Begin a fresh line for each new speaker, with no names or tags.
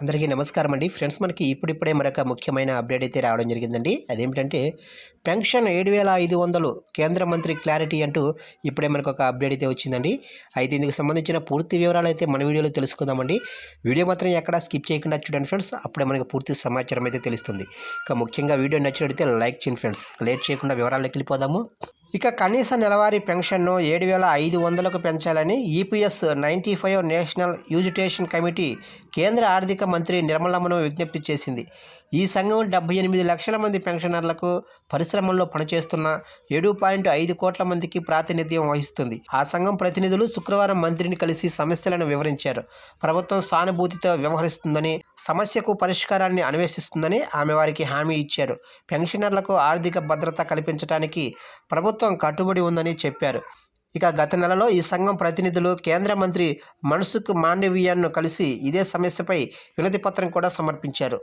అందరికీ నమస్కారం అండి. ఫ్రెండ్స్, మనకి ఇప్పుడిప్పుడే మరొక ముఖ్యమైన అప్డేట్ అయితే రావడం జరిగిందండి. అదేమిటంటే పెన్షన్ 7,500 కేంద్ర మంత్రి క్లారిటీ అంటూ ఇప్పుడే మనకు ఒక అప్డేట్ అయితే వచ్చిందండి. అయితే ఇందుకు సంబంధించిన పూర్తి వివరాలు అయితే మన వీడియోలో తెలుసుకుందామండి. వీడియో మాత్రం ఎక్కడ స్కిప్ చేయకుండా చూడండి ఫ్రెండ్స్. అప్పుడే మనకు పూర్తి సమాచారం అయితే తెలుస్తుంది. ఇక ముఖ్యంగా వీడియో నచ్చినట్లయితే లైక్ చేయండి ఫ్రెండ్స్. లేట్ చేయకుండా వివరాల్లోకి వెళ్ళిపోదాము. ఇక కనీస నెలవారీ పెన్షన్ను 7,500కు పెంచాలని ఈపీఎస్ 95 నేషనల్ యూజిటేషన్ కమిటీ కేంద్ర ఆర్థిక మంత్రి నిర్మలమ్మను విజ్ఞప్తి చేసింది. ఈ సంఘం 78 లక్షల మంది పెన్షనర్లకు, పరిశ్రమల్లో పనిచేస్తున్న 7.5 కోట్ల మందికి ప్రాతినిధ్యం వహిస్తుంది. ఆ సంఘం ప్రతినిధులు శుక్రవారం మంత్రిని కలిసి సమస్యలను వివరించారు. ప్రభుత్వం సానుభూతితో వ్యవహరిస్తుందని, సమస్యకు పరిష్కారాన్ని అన్వేషిస్తుందని ఆమె వారికి హామీ ఇచ్చారు. పెన్షనర్లకు ఆర్థిక భద్రత కల్పించడానికి ప్రభుత్వం కట్టుబడి ఉందని చెప్పారు. ఇక గత నెలలో ఈ సంఘం ప్రతినిధులు కేంద్ర మంత్రి మన్సుఖ్ మాండవీయన్ను కలిసి ఇదే సమస్యపై వినతి పత్రం కూడా సమర్పించారు.